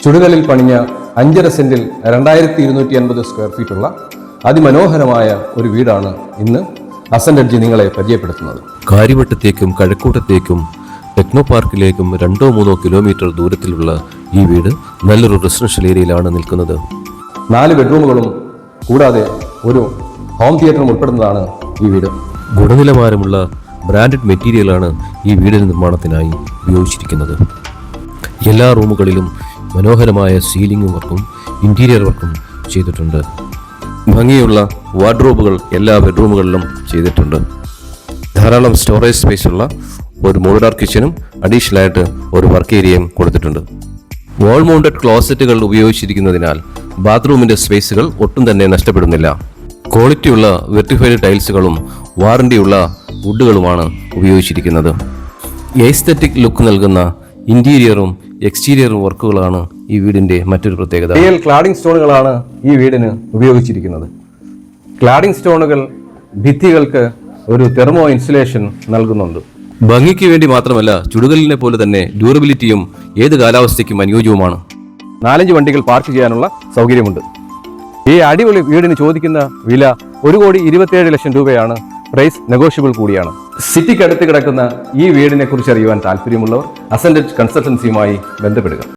ചുടുകല്ലിൽ പണിഞ്ഞ 5.5 സെന്റിൽ 2250 സ്ക്വയർ ഫീറ്റുള്ള അതിമനോഹരമായ ഒരു വീടാണ് ഇന്ന് അസന്റ് എഡ്ജ് നിങ്ങളെ പരിചയപ്പെടുത്തുന്നത്. കാര്യവട്ടത്തേക്കും കഴക്കൂട്ടത്തേക്കും ടെക്നോ പാർക്കിലേക്കും 2-3 കിലോമീറ്റർ ദൂരത്തിലുള്ള ഈ വീട് നല്ലൊരു റെസിഡൻഷ്യൽ ഏരിയയിലാണ് നിൽക്കുന്നത്. 4 ബെഡ്റൂമുകളും കൂടാതെ ഒരു ഹോം തിയേറ്ററും ഉൾപ്പെടുന്നതാണ് ഈ വീട്. ഗുണനിലവാരമുള്ള ബ്രാൻഡഡ് മെറ്റീരിയലാണ് ഈ വീടിന് നിർമ്മാണത്തിനായി ഉപയോഗിച്ചിരിക്കുന്നത്. എല്ലാ റൂമുകളിലും മനോഹരമായ സീലിംഗ് വർക്കും ഇന്റീരിയർ വർക്കും ചെയ്തിട്ടുണ്ട്. ഭംഗിയുള്ള വാർഡ്രോബുകൾ എല്ലാ ബെഡ്റൂമുകളിലും ചെയ്തിട്ടുണ്ട്. ധാരാളം സ്റ്റോറേജ് സ്പേസ് ഉള്ള ഒരു മോഡുലാർ കിച്ചനും അഡീഷണലായിട്ട് ഒരു വർക്ക് ഏരിയയും കൊടുത്തിട്ടുണ്ട്. വാൾ മൗണ്ടഡ് ക്ലോസറ്റുകൾ ഉപയോഗിച്ചിരിക്കുന്നതിനാൽ ബാത്റൂമിന്റെ സ്പേസുകൾ ഒട്ടും തന്നെ നഷ്ടപ്പെടുന്നില്ല. ക്വാളിറ്റിയുള്ള വെർട്ടിഫൈഡ് ടൈൽസുകളും വാറണ്ടിയുള്ള വുഡുകളുമാണ് ഉപയോഗിച്ചിരിക്കുന്നത്. എസ്തെറ്റിക് ലുക്ക് നൽകുന്ന ഇന്റീരിയറും എക്സ്റ്റീരിയറും വർക്കുകളാണ് ഈ വീടിന്റെ മറ്റൊരു പ്രത്യേകത. റിയൽ ക്ലാഡിംഗ് സ്റ്റോണുകളാണ് ഈ വീടിന് ഉപയോഗിച്ചിരിക്കുന്നത്. ക്ലാഡിംഗ് സ്റ്റോണുകൾ ഭിത്തികൾക്ക് ഒരു തെർമോ ഇൻസുലേഷൻ നൽകുന്നുണ്ട്. ഭംഗിക്ക് വേണ്ടി മാത്രമല്ല, ചുടുകല്ലിനെ പോലെ തന്നെ ഡ്യൂറബിലിറ്റിയും ഏത് കാലാവസ്ഥയ്ക്കും അനുയോജ്യവുമാണ്. 4-5 വണ്ടികൾ പാർക്ക് ചെയ്യാനുള്ള സൗകര്യമുണ്ട്. ഈ അടിപൊളി വീടിന് ചോദിക്കുന്ന വില 1,27,00,000 രൂപയാണ്. പ്രൈസ് നെഗോഷ്യബിൾ കൂടിയാണ്. സിറ്റിക്ക് അടുത്ത് കിടക്കുന്ന ഈ വീടിനെ കുറിച്ച് അറിയുവാൻ താല്പര്യമുള്ളവർ അസന്റ് എഡ്ജ് കൺസൾട്ടൻസിയുമായി ബന്ധപ്പെടുക.